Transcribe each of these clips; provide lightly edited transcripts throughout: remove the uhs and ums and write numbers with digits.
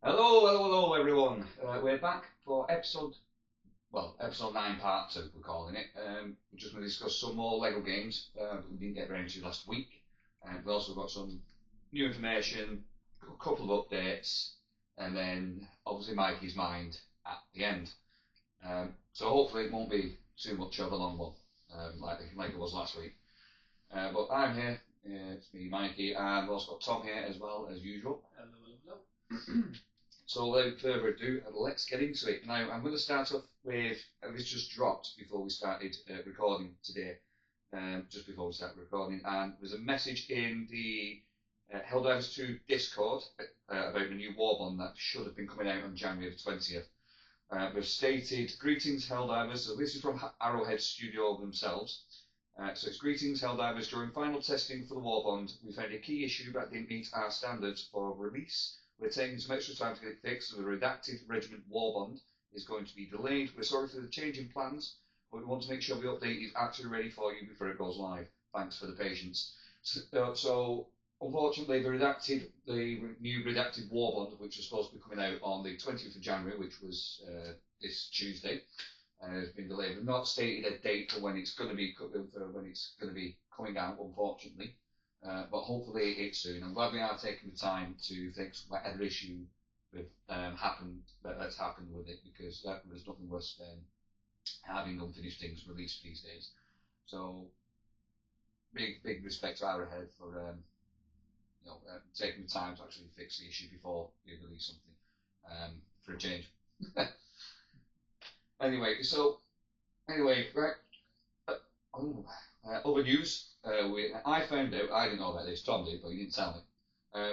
Hello, everyone. We're back for episode 9, part 2, we're calling it. We're just going to discuss some more Lego games that we didn't get around to last week. We've also got some new information, a couple of updates, and then obviously Mikey's mind at the end. So hopefully it won't be too much of a long one, like it was last week. But I'm here, it's me, Mikey, and we've also got Tom here as well as usual. Hello. So without further ado, let's get into it. Now, I'm going to start off with, this just dropped before we started recording today, just before we started recording, and there's a message in the Helldivers 2 Discord about the new Warbond that should have been coming out on January the 20th. They've stated, "Greetings Helldivers," so this is from Arrowhead Studio themselves. So it's "Greetings Helldivers, during final testing for the Warbond, we found a key issue that didn't meet our standards for release. We're taking some extra time to get it fixed, so the redacted Regiment Warbond is going to be delayed. We're sorry for the change in plans, but we want to make sure the update is actually ready for you before it goes live. Thanks for the patience." So unfortunately, the new redacted Warbond, which was supposed to be coming out on the 20th of January, which was this Tuesday, has been delayed. We've not stated a date for when it's going to be coming out, unfortunately. But hopefully it's soon. I'm glad we are taking the time to fix whatever issue that's happened with it, because there's nothing worse than having unfinished things released these days. So big respect to Arrowhead for taking the time to actually fix the issue before you release something, for a change. Anyway, right. Other news. I found out, I didn't know about this, Tom did, but he didn't tell me.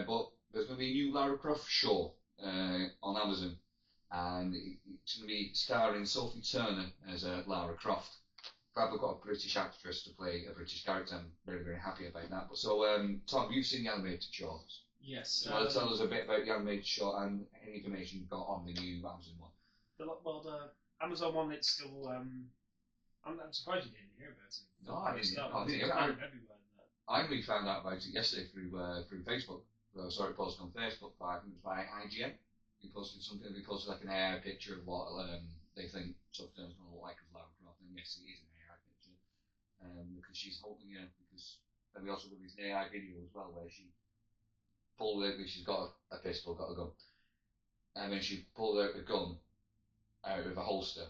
But there's going to be a new Lara Croft show on Amazon, and it's going to be starring Sophie Turner as Lara Croft. Glad we've got a British actress to play a British character. I'm very, very happy about that. But so, Tom, you've seen the animated show. Yes. Do you want to tell us a bit about the animated show and any information you've got on the new Amazon one? The Amazon one, it's still. I'm surprised you didn't hear about it. No, I didn't hear about it. I only found out about it yesterday through Facebook. I saw it posted on Facebook. I think it was by IGN. He posted something. He posted like an AI picture of what they think Sophie Turner's going to look like as Lara Croft. And yes, it is an AI picture, because she's holding it. Because then we also released an AI video as well where she pulled out. She's got a pistol, got a gun, and then she pulled out the gun out of a holster.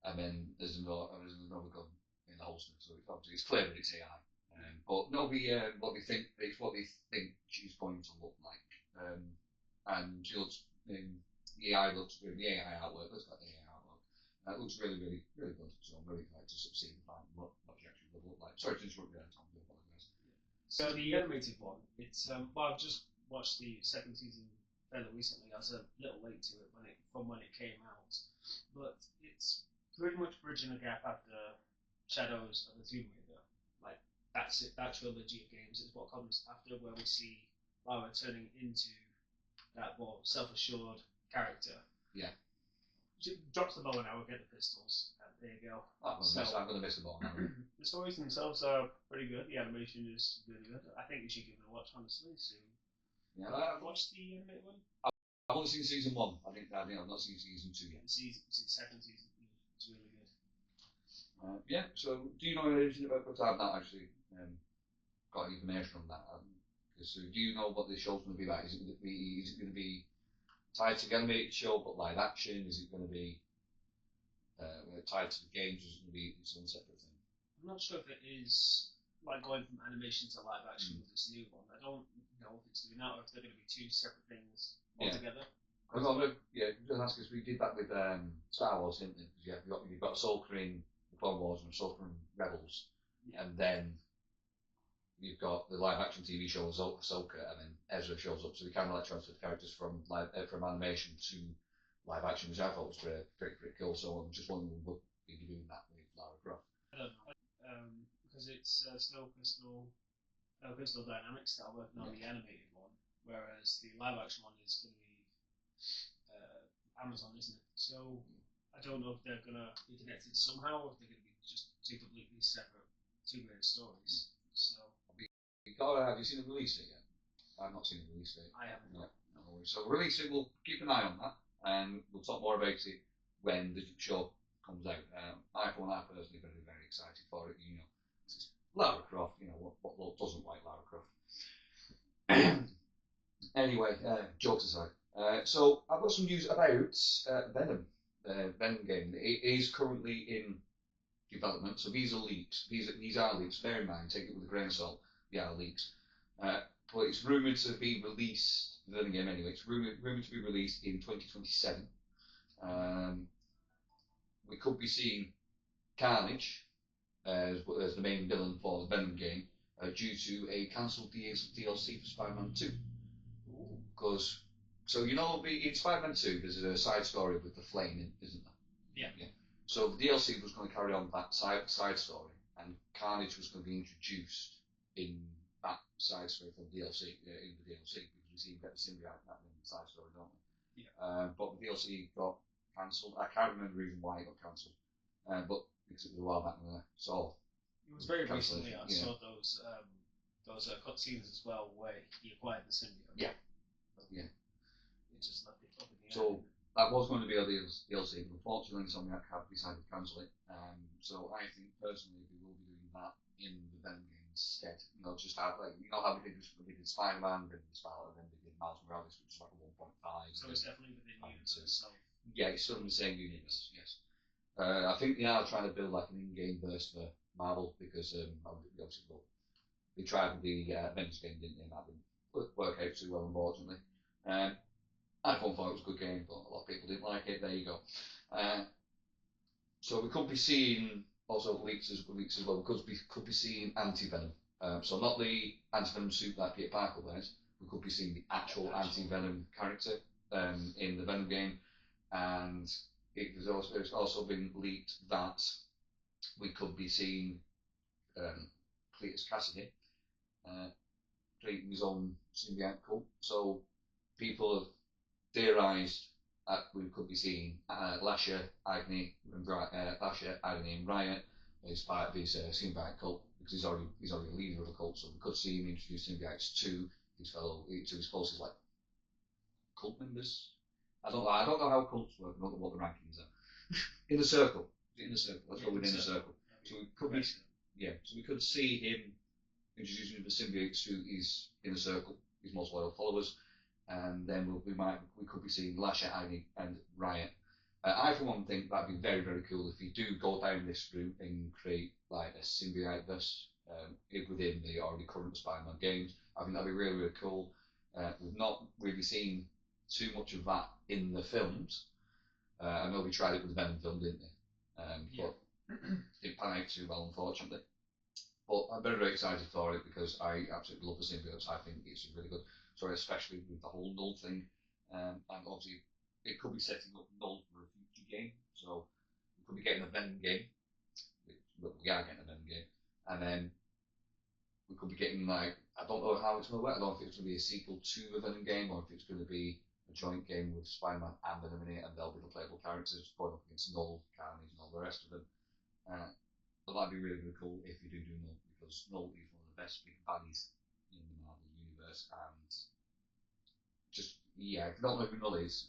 And then there's another gun in the holster, so it's clear that it's AI. But nobody, what they think she's going to look like. And she looks, the AI artwork. Let's got the AI artwork. It looks really, really, really good. So I'm really excited to sort of see what she actually will look like. Sorry to interrupt you, Tom. I apologise. So the animated one, it's I've just watched the second season fairly recently. I was a little late to it when it came out, but it's pretty much bridging a gap after Shadows of the Tomb Raider. Like that's it. That trilogy of games is what comes after, where we see Lara turning into that more self-assured character. Yeah. She drops the bow and arrow, get the pistols. There you go. I'm going to miss the ball now. The stories themselves are pretty good. The animation is really good. I think you should give it a watch, honestly. So, yeah, I've watched the animated one. I've only seen season 1. I think I've not seen season 2 yet. The second season is really good. Yeah. So, do you know anything about? Because I've not actually got any information on that. So, do you know what the show's going to be like? Is it going to be tied to the animated show, but live action? Is it going to be tied to the games? Is it going to be its own separate thing? I'm not sure if it is like going from animation to live action with this new one. I don't know if it's doing that or if they're going to be two separate things altogether. Just ask us. We did that with Star Wars, didn't we? Because you've got Ahsoka in the Clone Wars and Ahsoka in Rebels, and then you've got the live action TV show Ahsoka, and then Ezra shows up. So we kind of like transferred characters from animation to live action, which I thought was pretty cool. So I'm just wondering, would we be doing that with Lara Croft? I don't know, because it's Snow Crystal Dynamics that are working on the animated one, whereas the live action one is going to be Amazon, isn't it? So I don't know if they're going to be connected somehow, or if they're going to be just two completely separate, two great stories. So Have you seen the release date yet? I've not seen the release date. I haven't. No, no worries. So release it. We'll keep an eye on that, and we'll talk more about it when the show comes out. I, for one, I personally very, very excited for it. You know, it's Lara Croft. You know what doesn't like Lara Croft. Anyway, jokes aside. So I've got some news about Venom. Venom game. It is currently in development. So these are leaks. These are leaks. Bear in mind, take it with a grain of salt. They are leaks. But it's rumoured to be released. The Venom game anyway. It's rumoured to be released in 2027. We could be seeing Carnage as the main villain for the Venom game due to a cancelled DLC for Spider-Man 2. Because, so you know, in Spider-Man 2, there's a side story with the flame, isn't there? Yeah. So the DLC was going to carry on that side story, and Carnage was going to be introduced in that side story from DLC, in the DLC, because we see him get the symbiote in the side story, don't we? Yeah. But the DLC got cancelled. I can't remember the reason why it got cancelled, but because it was a while back when I saw. It was very recently. I saw those cutscenes as well, where he acquired the symbiote. Yeah. Yeah. It just left it up in the air. So that was going to be a DLC, but unfortunately, Insomniac have decided to cancel it. So I think personally they will be doing that in the Venom game instead. You know, just have like how they did Spider-Man, then the Spider, then they did Miles Morales, which is like a 1.5. So it's definitely within the universe itself. Yeah, it's still in the same universe. Yes. I think they are trying to build like an in-game verse for Marvel because obviously they tried with the Avengers game, didn't they? And that didn't work out too well, unfortunately. I thought it was a good game, but a lot of people didn't like it. There you go. So we could be seeing also leaks as well. We could be seeing anti-venom. So not the anti-venom suit that Peter Parker wears. We could be seeing the actual anti-venom character in the Venom game, and it's also been leaked that we could be seeing Cletus Cassidy creating his own symbiote cult. So people have theorised that we could be seeing Lasher, Agony, and Riot as part of his symbiote cult because he's already a leader of a cult. So we could see him introduce symbiotes to his closest like cult members. I don't know how cults work. I don't know what the rankings are. In the circle. Let's go within the circle. So we could So we could see him introducing the symbiotes to his inner circle, his most loyal followers, and then we could be seeing Lasher, Agony, and Riot. I for one think that'd be very, very cool if you do go down this route and create like a symbiote verse within the already current Spider-Man games. I think that'd be really, really cool. We've not really seen too much of that in the films. I know we tried it with the Venom film, didn't they? But it didn't pan out too well, unfortunately. But I'm very, very excited for it because I absolutely love the symbiotes. I think it's really good. So especially with the whole Null thing, and obviously it could be setting up Null for a future game. So we could be getting a Venom game. We are getting a Venom game, and then we could be getting like I don't know how it's going to work. I don't know if it's going to be a sequel to the Venom game or if it's going to be a joint game with Spider-Man and Venom in it, and they'll be the playable characters going up against Null, Carnage, and all the rest of them. But that'd be really, really cool if you do Null, because Null is one of the best big baddies in the Marvel universe, and just if you don't know who Null is,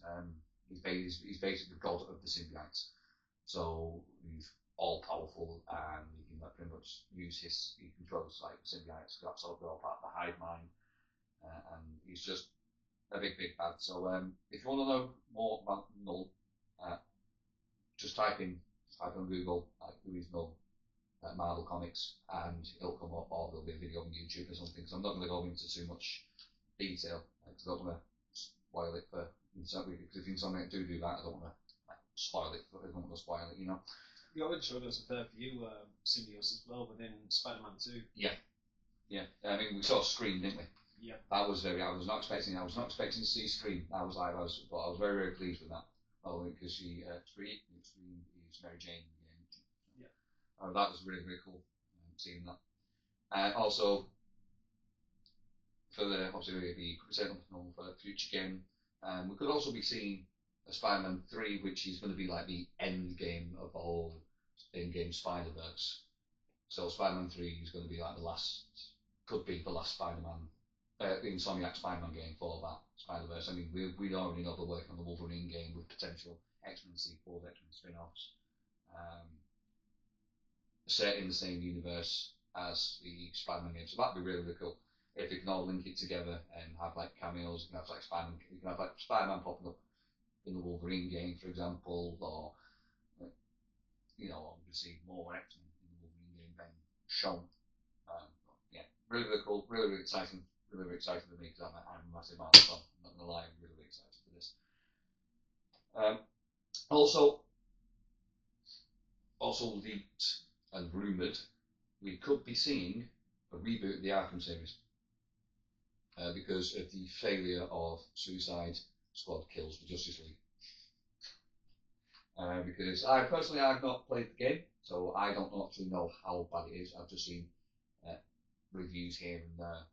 he's basically the god of the symbiotes. So he's all powerful, and he can pretty much he controls like symbiotes. That's all part of the hive mind, and he's just a big, big bad. So if you want to know more about Null, just type on Google who is Null. Marvel Comics, and it'll come up, or there'll be a video on YouTube or something. So I'm not going to go into too much detail because I don't want to spoil it for Insomniac. Because if Insomniac do that, I don't want to spoil it. I don't want to spoil it, you know. You already showed us a fair few symbiotes as well within Spider-Man 2. Yeah. I mean, we saw Scream, didn't we? Yeah. That was I was not expecting to see Scream. I was very, very pleased with that. Because Scream is Mary Jane. That was really, really cool seeing that. Also, for the obviously the setting up for the future game, we could also be seeing a Spider-Man 3, which is going to be like the end game of the whole in-game Spider-Verse. So Spider-Man 3 is going to be like could be the last Spider-Man the Insomniac Spider-Man game for that Spider-Verse. I mean, we already know they're working on the Wolverine game with potential X-Men sequels, X-Men spin-offs. Set in the same universe as the Spider-Man game, so that'd be really, really cool if you can all link it together and have like cameos. You can have like Spider-Man, you can have like Spider-Man popping up in the Wolverine game, for example, or or we could see more X-Men in the Wolverine game than shown. Yeah, really, really cool, really, really exciting, really, really exciting for me because I'm a massive Marvel fan. I'm not gonna lie, I'm really, really excited for this. Also, leaked and rumoured, we could be seeing a reboot of the Arkham series because of the failure of Suicide Squad Kills the Justice League. Because I've not played the game, so I don't actually know how bad it is. I've just seen reviews here and there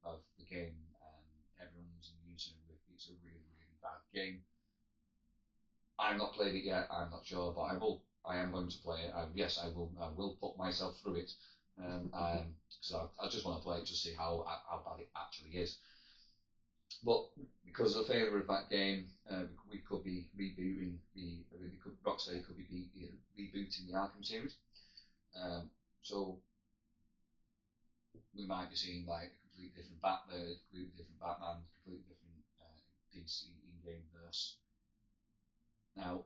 of the game, and everyone's in unison with it's a really, really bad game. I've not played it yet. I'm not sure, but I will. I am going to play it. Yes, I will. I will put myself through it, because I just want to play it to see how bad it actually is. But because of the failure of that game, we could be rebooting Rocksteady could be rebooting the Arkham series. So we might be seeing like a completely different Batman, completely different DC in-game verse. Now,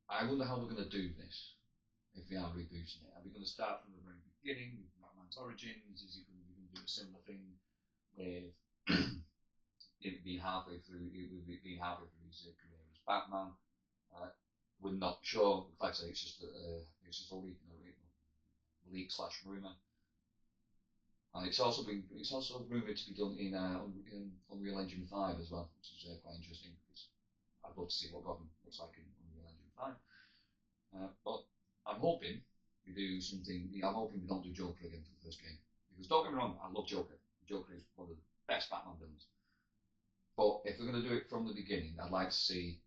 I wonder how we're going to do this if we are rebooting it. Are we going to start from the very beginning with Batman's origins? Is he going to do a similar thing with it being halfway through his career as Batman? We're not sure. Like I say, it's just a leak slash rumor. And it's also rumoured to be done in Unreal Engine 5 as well, which is quite interesting because I'd love to see what Gotham looks like in Unreal Engine 5. But I'm hoping we do something. I'm hoping we don't do Joker again for the first game, because don't get me wrong, I love Joker. Joker is one of the best Batman villains. But if we're going to do it from the beginning, I'd like to see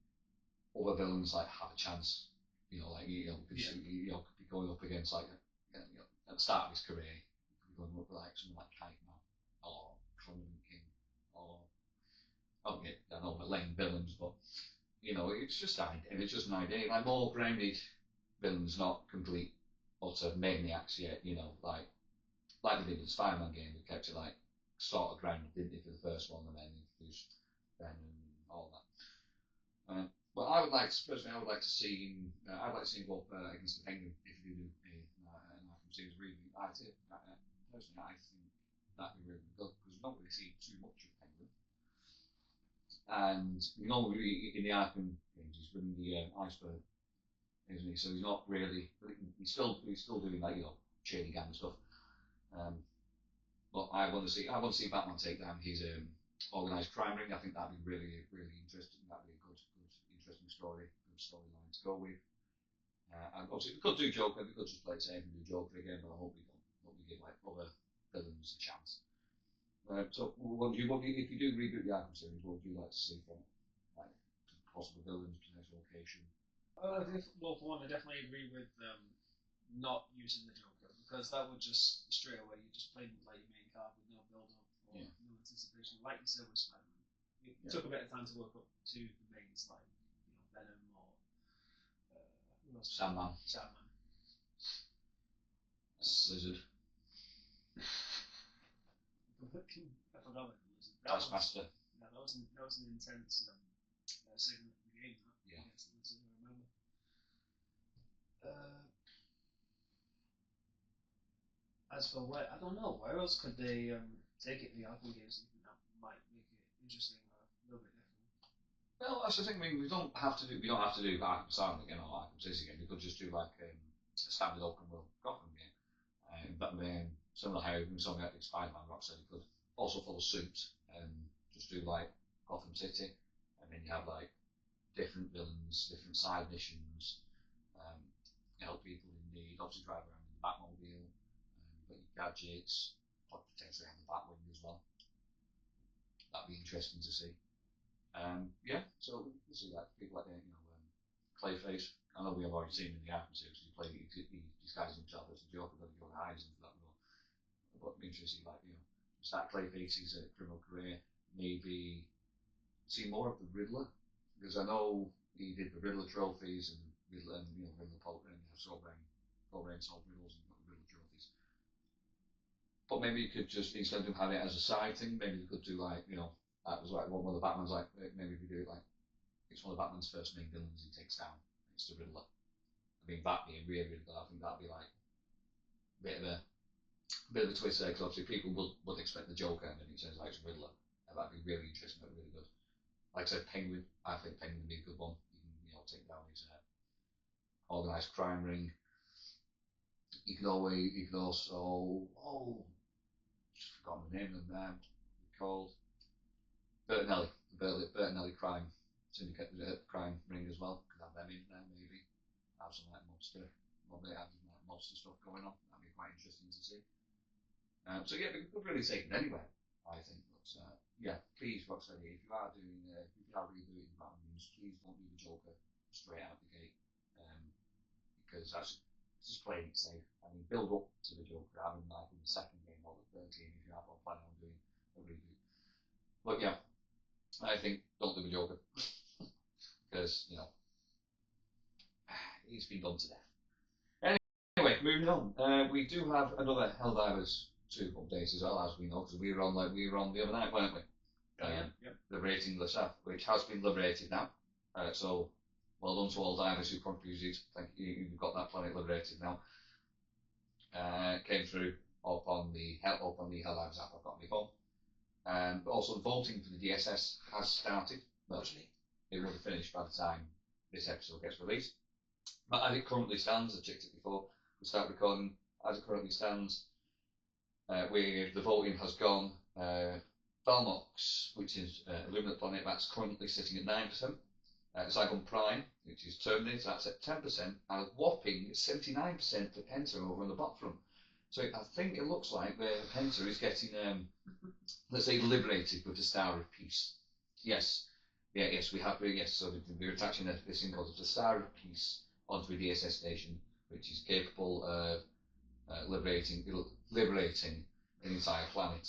other villains like have a chance. Could be going up against like at the start of his career, going up like someone like Kite Man or Clown King or I know they're lame villains, but it's just an idea. Like more grounded villains, not complete utter maniacs yet. Like they did in the Spider-Man game, they kept it like sort of grounded, didn't they, for the first one, and then introduced Venom and all that. But I would like to see him. I'd like to see him go up against the Penguin if you do an Arkham series reboot. Personally, I think that'd be really good because we don't really see too much of Penguin. And in the Arkham games, he's running the iceberg, isn't he? So he's not really. He's still doing like shady gang stuff. But I want to see Batman take down his organised crime ring. I think that'd be really, really interesting. That'd be a good interesting story, good storyline to go with. And obviously, we could do Joker. We could just play it safe and do Joker again. But I hope we don't. Hope we give like other villains a chance. So, if you do reboot the Arkham series, what would you like to see from it? Like possible villains, potential location. Well, for one, I definitely agree with not using the Joker, because that would just straight away you just play like your main card with no build up or no anticipation. Like you said with Spider-Man, it took a bit of time to work up to the mains like Venom or Sandman. Lizard. I forgot about the Lizard. Taskmaster. Yeah, that was an intense segment of the game. Against the Lizard, I remember. As for where, I don't know, where else could they take it in the Arkham games? That might make it interesting or a little bit different. Well, that's the thing. I mean, we don't have to do Arkham Asylum again or Arkham City again. We could just do like a standard open world Gotham game. But similar how some of the Spider-Man Rocksteady could also follow suit and just do like Gotham City, and then you have like different villains, different side missions, help people in need. Obviously, drive around in the Batmobile. Got your gadgets, potentially have the Batwing as well. That'd be interesting to see. So we'll see like people like Clayface. I know we have already seen him in the Arkham series. He disguises himself as a Joker, but he goes hides him for that role. But it'd be interesting to see start Clay Faces criminal career, maybe see more of the Riddler, because I know he did the Riddler trophies and Riddler, and Riddler Poker and Rain solved riddles and got the Riddler trophies. But maybe you could just, instead of having it as a side thing, maybe you could do like, that was like one of the Batman's, like, maybe if you do it like, it's one of Batman's first main villains he takes down. It's the Riddler. I mean, that being really, really good, I think that'd be like a bit of a twist there, because obviously people would expect the Joker, and then it says like it's Riddler. And that'd be really interesting, that'd be really good. Like I said, Penguin, I think Penguin would be a good one. You can, take down his organised crime ring. You can also, just forgotten the name of them. Called Bertinelli, the Bertinelli crime syndicate, crime ring as well. Could have them in there maybe. Have some like monster stuff going on. That'd be quite interesting to see. So yeah, we could really take it anywhere, I think. But yeah, please, Rocksteady, if you are rebooting Batman games, please don't do the Joker straight out the gate, because that's just playing it safe. I mean, build up to the Joker, having like in the second game or the third game if you are planning on doing a reboot. But yeah, I think don't do the Joker because he's been done to death. Anyway, moving on. We do have another Helldivers 2 update as well, as we know, because we were on the other night, weren't we? Yep. Liberating the South, which has been liberated now. So well done to all divers who contributed. Thank you. You've got that planet liberated now. Came through up on the Helldivers app I've got on my phone. But also the voting for the DSS has started. Mostly, it will have finished by the time this episode gets released. But as it currently stands, I checked it before we start recording. As it currently stands, the voting has gone. Valmox, which is Illuminate Planet, that's currently sitting at 9%. Zygon Prime, which is Terminator, that's at 10%, and a whopping 79% for Penta over on the bot front. So I think it looks like the Penta is getting, let's say, liberated with the Star of Peace. Yes, we have. Yes, so we're attaching this thing called the Star of Peace onto a DSS station, which is capable of liberating an entire planet.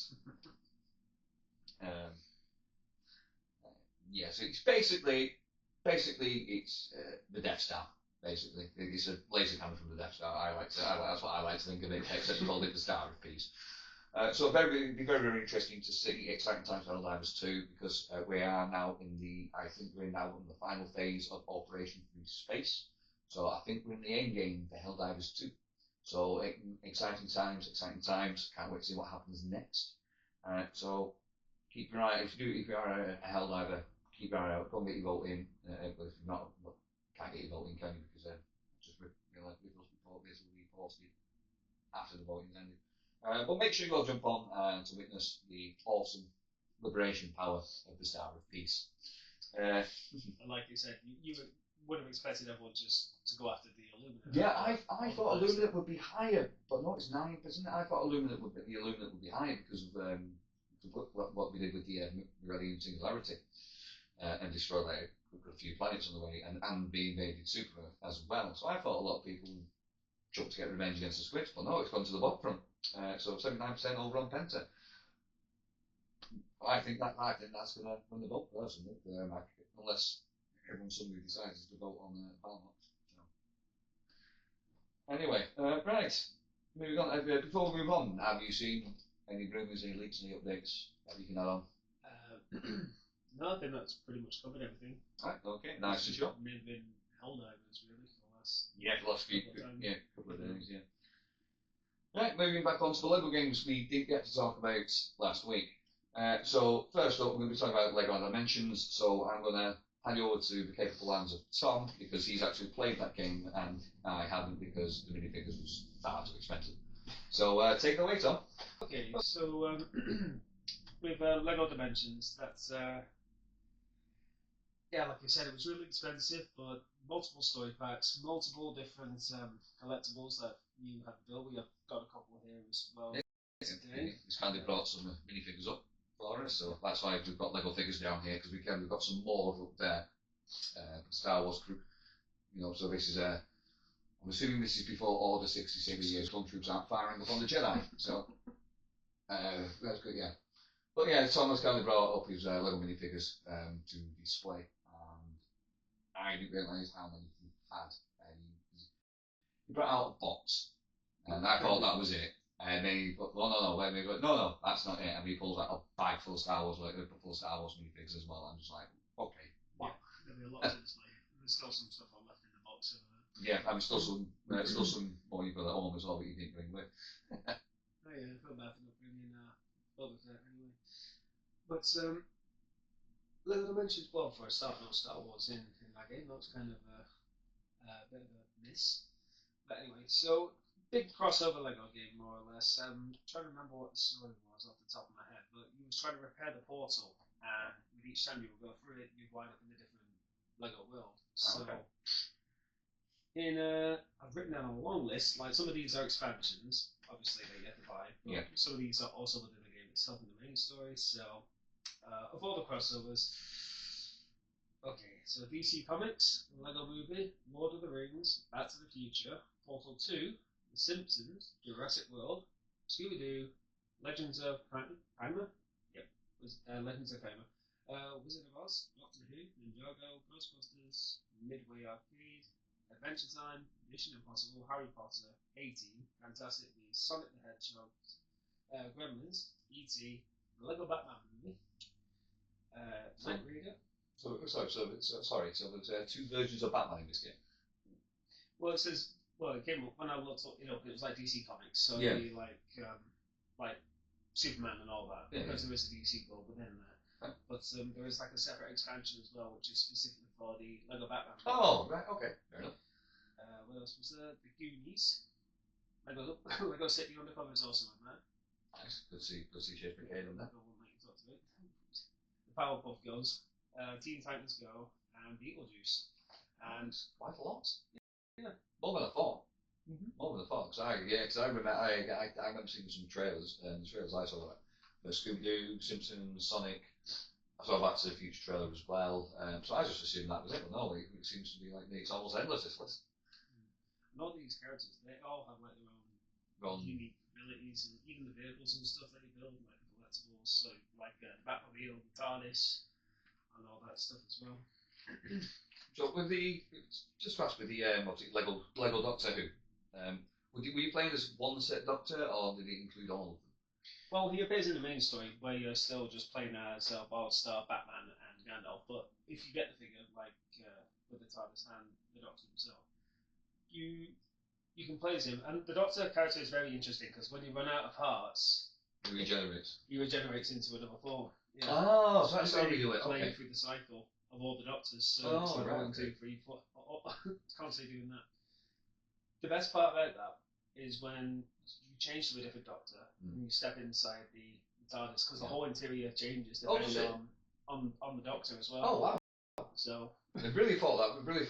So it's basically it's the Death Star. Basically, it's a laser cannon from the Death Star. That's what I like to think of it. Except we called it the Star of Peace. So it'd be very, very interesting to see exciting times for Helldivers 2, because we are now in the final phase of Operation Free Space. So I think we're in the end game for Helldivers 2. So exciting times. Can't wait to see what happens next. So keep your eye. If you are a Helldiver, keep your eye out. Go and get your vote in. But if you're not, can't get your vote in, can you? Because just ridiculous report this will be posted after the voting's ended. But make sure you go jump on to witness the awesome liberation power of the Star of Peace. And like you said, you would have expected everyone just to go after the Illuminate. Yeah, I thought Illuminate would be higher, but no, it's 9%. I thought the Illuminate would be higher because of what we did with the Morellian Singularity, and destroy like a few planets on the way, and be invaded Super as well. So I thought a lot of people jumped to get revenge against the Squids, but no, it's gone to the bot front. So 79% over on Penta. I think that's going to win the vote personally, unless everyone suddenly decides to vote on Valmox. So. Anyway, right, moving on. Before we move on, have you seen any rumours, any leaks, any updates that you can add on? No, I think that's pretty much covered everything. Right, okay, nice and short. Mainly been Helldivers really for the last couple of days, yeah. Right, moving back on to the LEGO games we did get to talk about last week. So first up, we're going to be talking about LEGO Dimensions. So I'm going to hand you over to the capable hands of Tom, because he's actually played that game and I haven't, because the minifigures was far too expensive. So take it away, Tom. Okay, so with LEGO Dimensions, that's like you said, it was really expensive, but multiple story packs, multiple different collectibles that you have built. We have got a couple here as well. He's kindly brought some minifigures up for us, so that's why we've got LEGO figures down here, because we've got some more up there. Star Wars crew, so this is I'm assuming this is before Order 66 years. Stormtroopers aren't firing upon the Jedi, so That's good, yeah. But yeah, Thomas kind of brought up his Lego minifigures to display, and I didn't realise how many he had. He brought out a box, and I thought that was it. And then he put, oh no, wait a minute, no, that's not it. And he pulls out a bag full of Star Wars, like full of Star Wars minifigs as well. I'm just like, okay, wow. Yeah, there'll be a lot to display. There's still some stuff left in the box. Yeah, I'm still some more you've got at home as well that you didn't bring with. Oh yeah, I feel bad for not bringing Boba Fett anyway. But like I mentioned, well, for a start, no Star Wars in that game. That was kind of a bit of a miss. But anyway, so big crossover Lego game, more or less. Trying to remember what the story was off the top of my head, but you was trying to repair the portal, and with each time you would go through it, you'd wind up in a different Lego world. So, I've written down a long list. Like some of these are expansions, obviously that you have to buy, but some of these are also within the game itself in the main story. So, of all the crossovers. Okay, so DC Comics, Lego Movie, Lord of the Rings, Back to the Future, Portal 2, The Simpsons, Jurassic World, Scooby-Doo, Legends of Primer, Legends of Primer, Wizard of Oz, Doctor Who, Ninjago, Ghostbusters, Midway Arcade, Adventure Time, Mission Impossible, Harry Potter, A-Team, Fantastic Beasts, Sonic the Hedgehog, Gremlins, E.T., the Lego Batman movie, Knight Reader. So there's two versions of Batman in this game. Well, it says, it came up when I looked it up. It was like DC Comics, so it'd be like Superman and all that, because there is a DC world within there. But there is like a separate expansion as well, which is specifically for the Lego Batman. Oh, right, okay, fair enough. What else was there? The Goonies. Lego City Undercover is also in there. Nice, good to see Chase McCain on that. The Powerpuff Girls. Teen Titans Go, and Beetlejuice. And quite a lot. Yeah. More than I thought. More than I thought. Because I remember I remember seeing some trailers, and the trailers I saw like Scooby-Doo, Simpsons, Sonic. I saw Back to the Future trailer as well. So I just assumed that was it, but no, it seems to be like it's almost endless, this list. And all these characters, they all have like their own unique abilities, and even the vehicles and stuff they build, like the collectibles, so like the Batmobile, the TARDIS, and all that stuff as well. So with the Lego Doctor Who, were you playing as one set Doctor, or did it include all of them? Well, he appears in the main story where you're still just playing as Wildstar, Batman, and Gandalf. But if you get the figure, like with the TARDIS and the Doctor himself, you can play as him. And the Doctor character is very interesting because when you run out of hearts, he regenerates. He regenerates into another form. Yeah. Oh, so that's how we do it. Playing through the cycle of all the Doctors. So it's like 1, 2, 3, 4. Constantly doing that. The best part about that is when you change to a different Doctor and you step inside the TARDIS, because the whole interior changes depending on the Doctor as well. Oh wow! So we really thought that through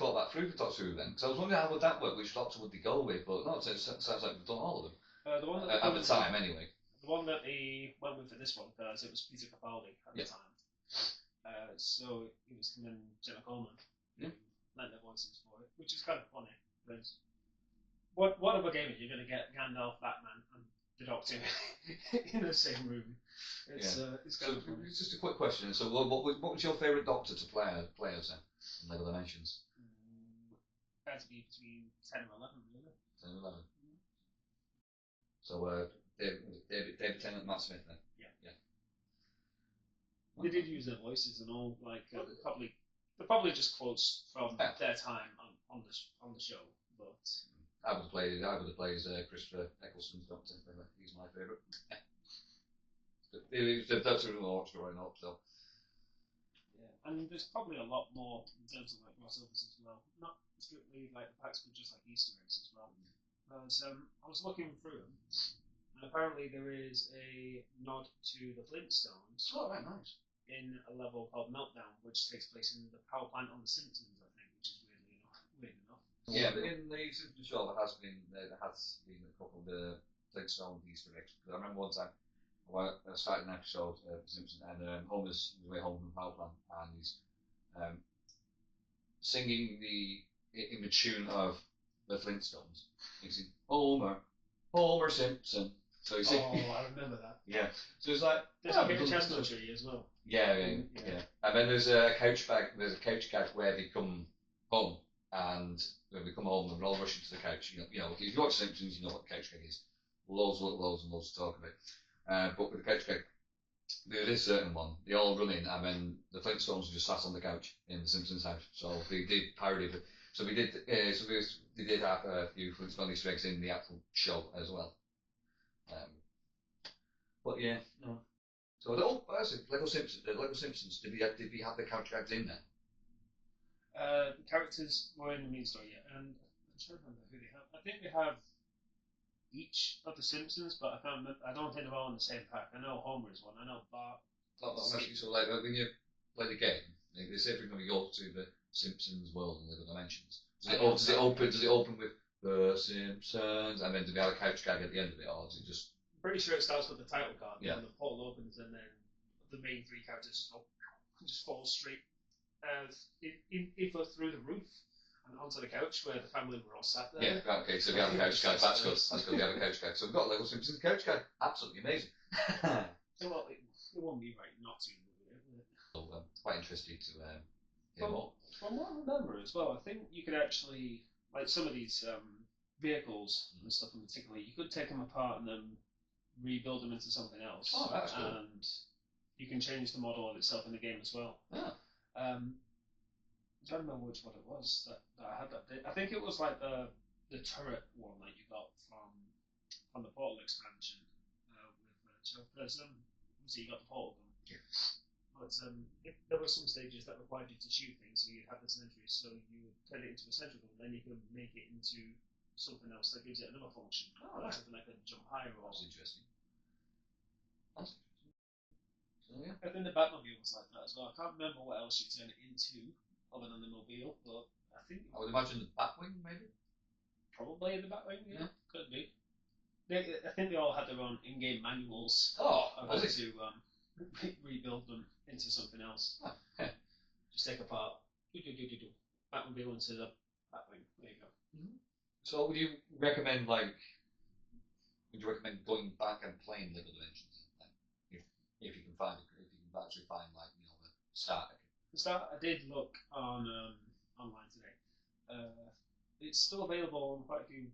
for Doctor Who then, because I was wondering how would that work, which Doctor would they go with, but no, it sounds like we've done all of them. The one that at the time, anyway. The one that they went with for this one, because it was Peter Capaldi at the time. So it was him and Jenna Coleman who lent their voices for it, which is kind of funny. Because what other game are you going to get Gandalf, Batman, and the Doctor in the same room? It's kind of funny. Just a quick question. So what was your favourite Doctor to play as then in Lego Dimensions? Had to be between 10 and 11, really. 10 and 11. So David Tennant, Matt Smith then. Yeah. They did use their voices and all, like they're probably just quotes from their time on the show. But I would have played Christopher Eccleston's Doctor. He's my favourite. The Doctor Who watched growing up, so. Yeah, and there's probably a lot more in terms of like crossovers as well. Not strictly like the packs, but just like Easter eggs as well. Because I was looking through them, and apparently there is a nod to the Flintstones. Oh, right, nice. In a level called Meltdown, which takes place in the power plant on The Simpsons, I think, which is weird enough. Yeah, but in the Simpsons show, there has been a couple of the Flintstone Easter eggs. Because I remember one time I started an episode of The Simpsons, and Homer's on his way home from the power plant, and he's singing in the tune of the Flintstones. He's saying, Homer Simpson, So you see, I remember that. yeah. So it's like There's like a chestnut tree as well. Yeah. And then there's a couch bag. There's a couch gag where they come home, and when we come home, and we're all rushing to the couch. You know, if you watch Simpsons, you know what a couch gag is. Loads and loads to talk about. But with the couch gag, there is a certain one. They all run in, and then the Flintstones just sat on the couch in the Simpsons house. So they did parody it. So we did. They did have a few Flintstone Easter eggs in the actual show as well. But yeah, no. So Lego Simpsons. Did we have the couch gags in there? The characters were in the main story, yeah, and I'm trying to remember who they have. I think they have each of the Simpsons, but I can't remember. I don't think they're all in the same pack. I know Homer is one. I know Bart. So like when you play the game, they say we're going to go to the Simpsons world and Lego Dimensions. Does it open with the Simpsons, and then do we have a couch gag at the end of it, or is it just? I'm pretty sure it starts with the title card, yeah. and the portal opens, and then the main three characters just fall straight either through the roof and onto the couch where the family were all sat there. Yeah, right, okay, so we have a couch gag. That's good. We have a couch gag. So we've got a Lego Simpsons couch gag. Absolutely amazing. So well, it won't be right not to. So I'm quite interested to hear more. From what I remember as well, I think you could actually, like some of these vehicles and stuff in particular, you could take them apart and then rebuild them into something else. Oh, that's cool. And you can change the model of itself in the game as well. Yeah. I'm trying to remember which one it was that I had that day. I think it was like the turret one that you got from the Portal expansion with Chill Person. So you got the Portal gun. Yeah. But there were some stages that required you to shoot things, so you'd have the sentries, so you would turn it into a sentry gun, then you could make it into something else that gives it another function. Oh, right. Something like a jump higher or. That's interesting. So, yeah. I think the Batmobile was like that as well. I can't remember what else you turn it into other than the mobile, but I think I would imagine the Batwing, maybe. Probably the Batwing, yeah. Could be. I think they all had their own in-game manuals of how to rebuild them into something else. Oh, yeah. Just take apart, Batmobile into the Batwing. There you go. Mm-hmm. So would you recommend going back and playing Lego Dimensions? Like, if you can actually find the starter. The start, I did look on online today. It's still available on quite a few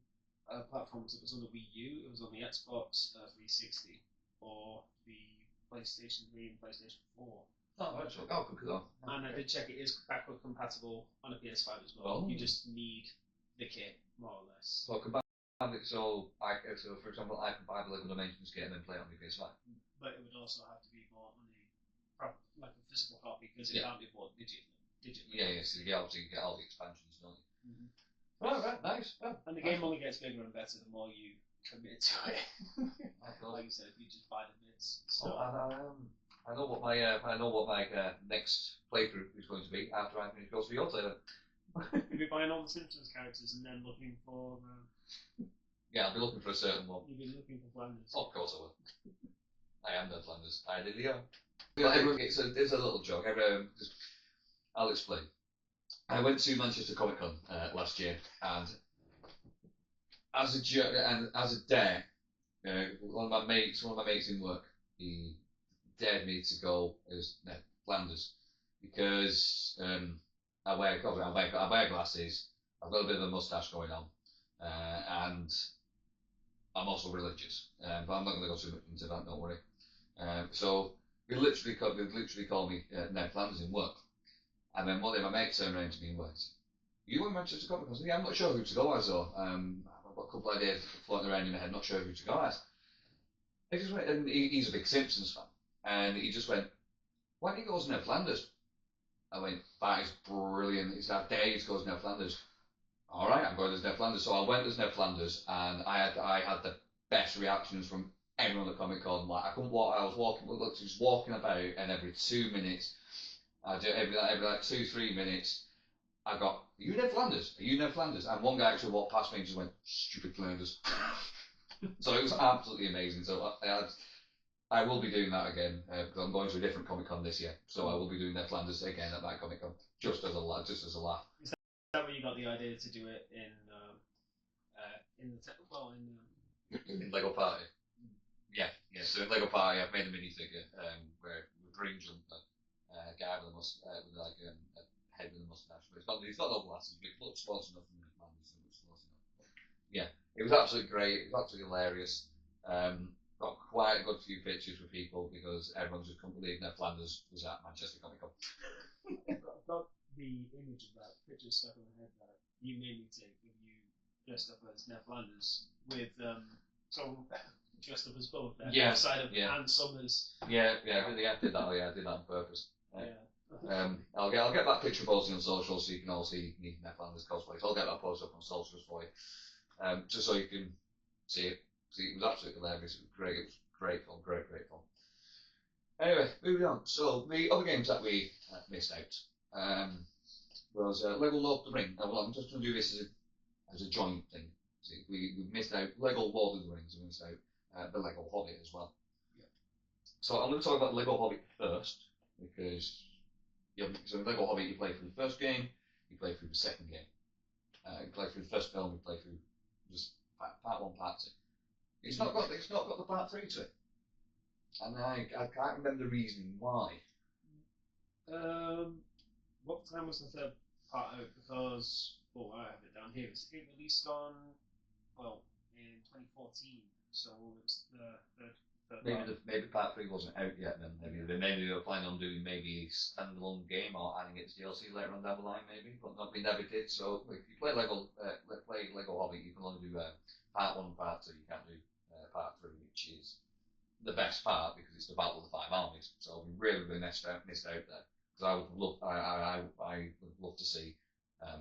platforms. It was on the Wii U, it was on the Xbox 360, or the PlayStation 3 and PlayStation 4. Oh, right. Cool. And I did check it is backward compatible on a PS5 as well. You just need the kit, more or less. So, for example, I can buy the Lego Dimensions kit and then play it on the PS5. But it would also have to be bought on a physical copy because it can't be bought digitally. Yeah, so you get all the expansions, don't you? Mm-hmm. Right, nice. Oh, and the game only gets bigger and better the more you commit to it. Like you said, if you just buy the bits. So. I know what my next playthrough is going to be after I finish Ghost of Yota. You'll be buying all the Simpsons characters and then looking for. Yeah, I'll be looking for a certain one. You'll be looking for Flanders. Of course I will. I am the Flanders. I did Leo. It's a little joke. I'll explain. I went to Manchester Comic Con last year, and as a joke and as a dare, one of my mates in work, he dared me to go as Flanders because I wear glasses, I've got a bit of a moustache going on, and I'm also religious. But I'm not going to go too much into that. Don't worry. So they literally called me Ned Flanders in work. And then one day my mate turned around to me and went, "You went to Manchester Comic Con?" I said, "Yeah, I'm not sure who to go as though. I've got a couple of ideas floating around in my head, not sure who to go as." He just went, and he's a big Simpsons fan, and he just went, "Why don't you go as Ned Flanders?" I went, "That is brilliant. It's that day he goes Ned Flanders." All right, I'm going as Ned Flanders. So I went as Ned Flanders, and I had the best reactions from everyone at Comic Con. Like I couldn't walk. I was walking about, and every 2 minutes. I do every 2-3 minutes. I got, "Are you Ned Flanders? Are you Ned Flanders?" And one guy actually walked past me and just went, "Stupid Flanders." So it was absolutely amazing. So I will be doing that again because I'm going to a different Comic Con this year. So I will be doing Ned Flanders again at that Comic Con just as a laugh. Is that where you got the idea to do it in Lego Party? Yeah. So in Lego Party, I've made a minifigure where with green jumper, guy with with like a head with a mustache. But he's got no glasses. But he looks close enough, and man, he's close enough. Yeah, it was absolutely great. It was absolutely hilarious. Got quite a good few pictures with people because everyone just couldn't believe Ned Flanders was at Manchester Comic Con. I've got the image of that picture stuck in my head that you made me take of you dressed up as Ned Flanders with someone dressed up as Boba Fett outside of Ann Summers. Yeah, I did that. I did that on purpose. I'll get that picture posted on social so you can all see me Ned Flanders cosplay. So I'll get that posted up on socials for you, just so you can see it. See, it was absolutely hilarious. It was great. It was great fun. Great fun. Anyway, moving on. So the other games that we missed out was Lego Lord of the Rings. Well, I'm just going to do this as a joint thing. See, we missed out Lego Lord of the Rings. We missed out the Lego Hobbit as well. Yeah. So I'm going to talk about Lego Hobbit first because so in Lego Hobbit you play through the first game, you play through the second game, you play through the first film, you play through just part one, part two. It's not got the part three to it, and I can't remember the reasoning why. What time was the third part out? Because I have it down here. It released on in 2014, so it's the third maybe part three wasn't out yet. Then maybe they were planning on doing maybe a standalone game or adding it to DLC later on down the line, maybe, but we never did. So if you play Lego Hobbit, you can only do part one and part two. You can't do part three, which is the best part because it's the Battle of the Five Armies. So we really missed out there. Because I would love to see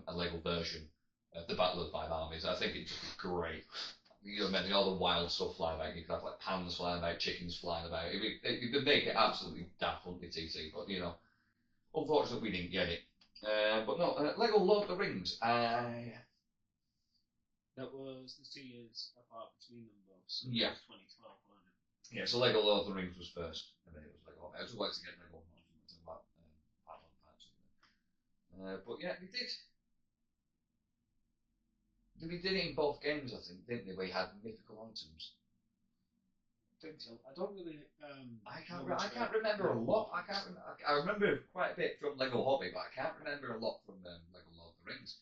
a Lego version of the Battle of the Five Armies. I think it'd just be great. You know, imagine all the wild stuff flying about. You could have like pans flying about, chickens flying about. It would make it absolutely daft, wouldn't it, TC? But you know, unfortunately we didn't get it. But no, Lego Lord of the Rings. That was the 2 years apart between them both. So yeah. It was 2012, wasn't it? Yeah, so Lego Lord of the Rings was first, and then it was Lego. I just like to get Lego about part one, part two. But yeah, we did. We did it in both games, I think, didn't we? We had mythical items. I think so. I don't really. I can't remember a lot. I remember quite a bit from Lego Hobbit, but I can't remember a lot from Lego Lord of the Rings.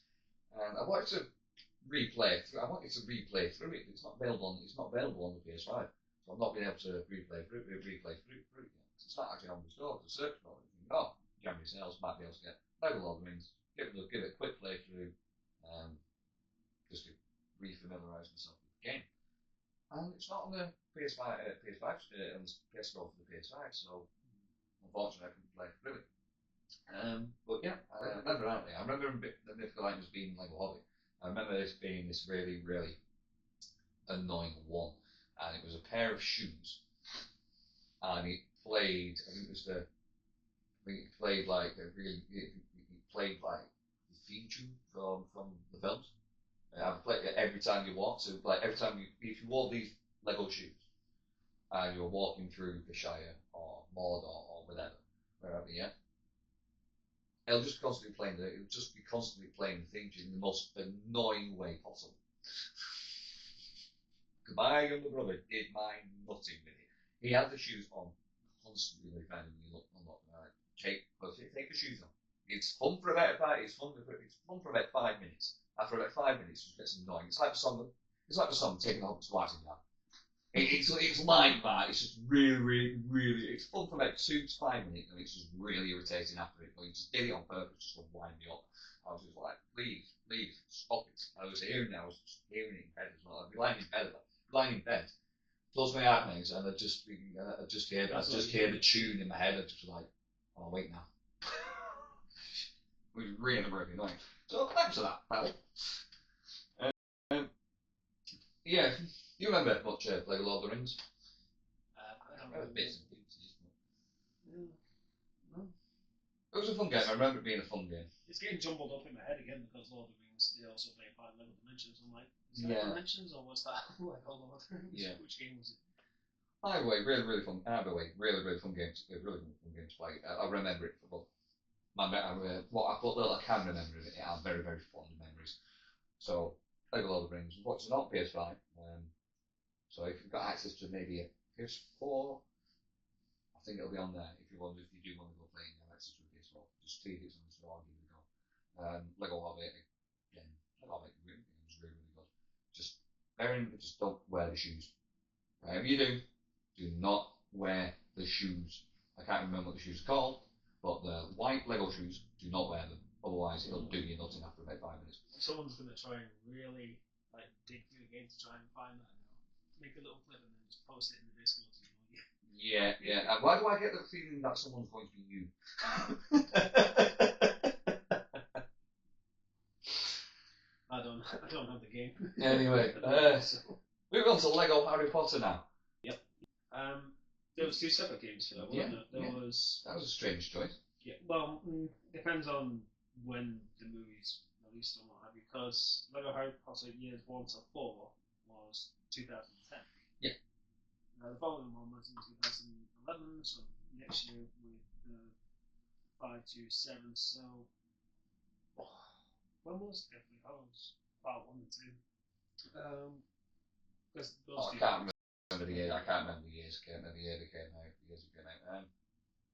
And I wanted to replay through it. It's not available on the PS5, so I've not been able to replay through it yet. It's not actually on the store. There's a search for it. January sales might be able to get Lego Lord of the Rings. Give it a quick playthrough. Just to re-familiarise myself with the game. And it's not on the PS5, on the PS Store for the PS5, so unfortunately I couldn't play through it. But yeah, I remember the mythical items being Lego Hobbit. I remember this being this really, really annoying one, and it was a pair of shoes, and it played. I think it played like the theme tune from the films. I play it every time you walk. So like every time if you wore these Lego shoes and you're walking through the Shire or Mordor or wherever, yeah, it'll just constantly be constantly playing the theme tune in the most annoying way possible. My younger brother did my nutting with it. He had the shoes on constantly kind of you look take the shoes on. It's fun for about 5 minutes. After about 5 minutes, it just gets annoying. It's like the song taking off its waxing down. It's like that. It's just really, it's fun for about 2 to 5 minutes, and it's just really irritating after it. But you just did it on purpose just to wind me up. I was just like, please, stop it. I was hearing it in bed as well. I'd be lying in bed, close my eyes, and I just hear the tune in my head. I just like, oh wait now. It was really annoying. So thanks for that, pal. Yeah, you remember much Lego Lord of the Rings? I don't remember bits and pieces. No. It was a fun game. I remember it being a fun game. It's getting jumbled up in my head again because Lord of the Rings they also play part Lego Dimensions. I'm like, is that Dimensions or was that Lego Lord of the Rings? Yeah. Which game was it? Either way, really fun. Really fun games. Really fun game to play. I remember it for what I can remember of it, I have very, very fond memories. So, Lego Lord of the Rings, watching on PS5. So if you've got access to maybe a PS4. I think it'll be on there if you do want to go play in Galaxy with PS4. Just see if it's on the store, give it a go. Lego Hobbit again. Lego Hobbit was really really good. Just just don't wear the shoes. Whatever you do not wear the shoes. I can't remember what the shoes are called, but the white Lego shoes, do not wear them. Otherwise, it'll do you nothing after about 5 minutes. Someone's going to try and really dig through the game to try and find that now. Make a little clip and then just post it in the Discord to show you. Yeah. And why do I get the feeling that someone's going to be you? I don't have the game. Anyway, moving on to Lego Harry Potter now. Yep. There was 2 separate games for that, wasn't there? That was a strange choice. Yeah. Well, depends on when the movie's released or what have you. Because Lego Harry Potter years 1 to 4 was 2010. Yeah. The following one was in 2011, so next year with the 5 to 7. So when was it? I was part 1 and 2. Because those I can't remember the year. I can't remember the years. Can't remember the year they came out.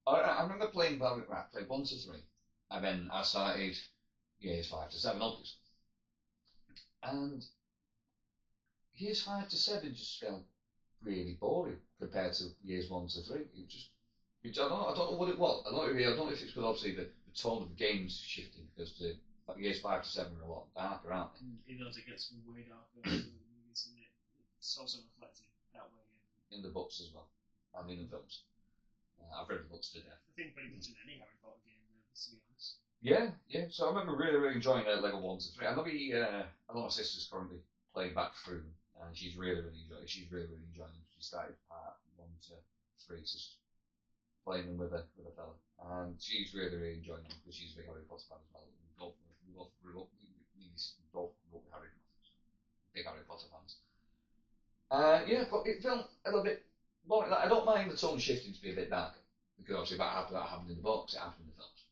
I remember playing 1 to 3, and then I started years 5 to 7, obviously. And years 5 to 7 just felt really boring compared to years 1 to 3. I don't know what it was. I don't know if it's because obviously the tone of the game's shifting because years 5 to 7 are a lot darker, aren't they? It does. It gets way darker in the movies, and it's also reflected that way in the books as well, and in the films. I've read the books to death. I think pretty much in any Harry Potter game, to be honest. Yeah. So I remember really enjoying Lego 1 to 3. I know my sister's currently playing back through them, and she's really enjoying them. She started part 1 to 3, so she's playing them with a fella, and she's really enjoying them because she's a big Harry Potter fan as well. We both grew up with Harry Potter, big Harry Potter fans. But it felt a little bit boring. I don't mind the tone shifting to be a bit darker because obviously that happened in the books, it happened in the films,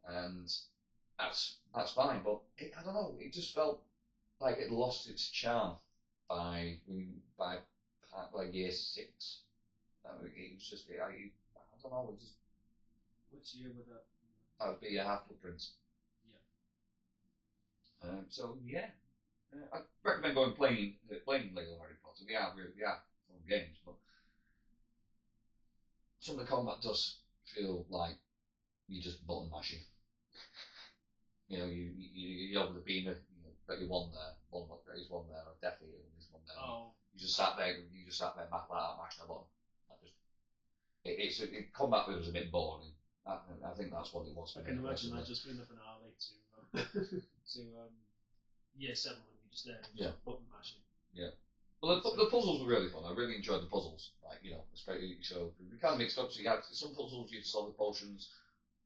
and that's fine. But I don't know. It just felt like it lost its charm by year 6. It was just I don't know. It just. Which year would that? That would be a Half-Blood Prince. Yeah. I recommend going playing Lego Harry Potter. They are fun games, but some of the combat does feel like you're just button mashing. You over the beamer, got your one there, or Death Eater, and there's one there. Oh. You just sat there, mashing a button. Combat was a bit boring. I think that's what it was. I can imagine that just being the finale to year 7 when you just there button mashing. Yeah. Well, the puzzles were really fun. I really enjoyed the puzzles. So we kind of mixed up. So you had some puzzles you could solve with potions,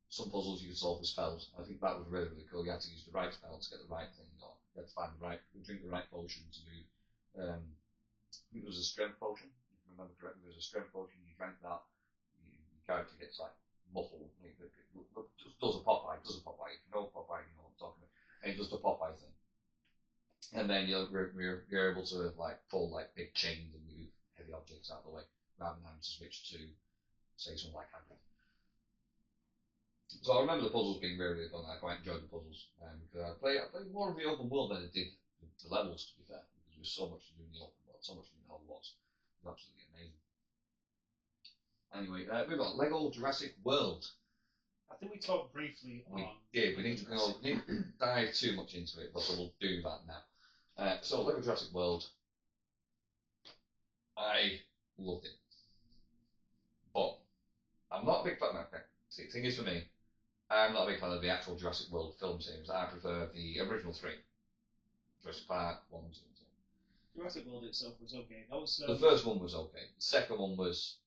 some puzzles you could solve with spells. I think that was really cool. You had to use the right spell to get the right thing, or you had to drink the right potion to do. I think it was a strength potion. If I remember correctly, there was a strength potion. You drank that, your character gets like muffled. Does a Popeye. If you know Popeye, you know what I'm talking about. And it does the Popeye thing. And then you're able to pull big chains and move heavy objects out of the way rather than having to switch to say something like Hagrid. So I remember the puzzles being really fun. I quite enjoyed the puzzles because I played more of the open world than I did the levels, to be fair, because there was so much to do in the open world, so much to do in the whole world. It was absolutely amazing. Anyway, we've got Lego Jurassic World. I think we talked briefly on. We need to dive too much into it, but we'll do that now. So Lego Jurassic World, I loved it, but I'm not a big fan. The thing is, for me, I'm not a big fan of the actual Jurassic World film series. I prefer the original 3, Jurassic Park 1, 2, and 3. Jurassic World itself was okay. That was the first one was okay. The second one was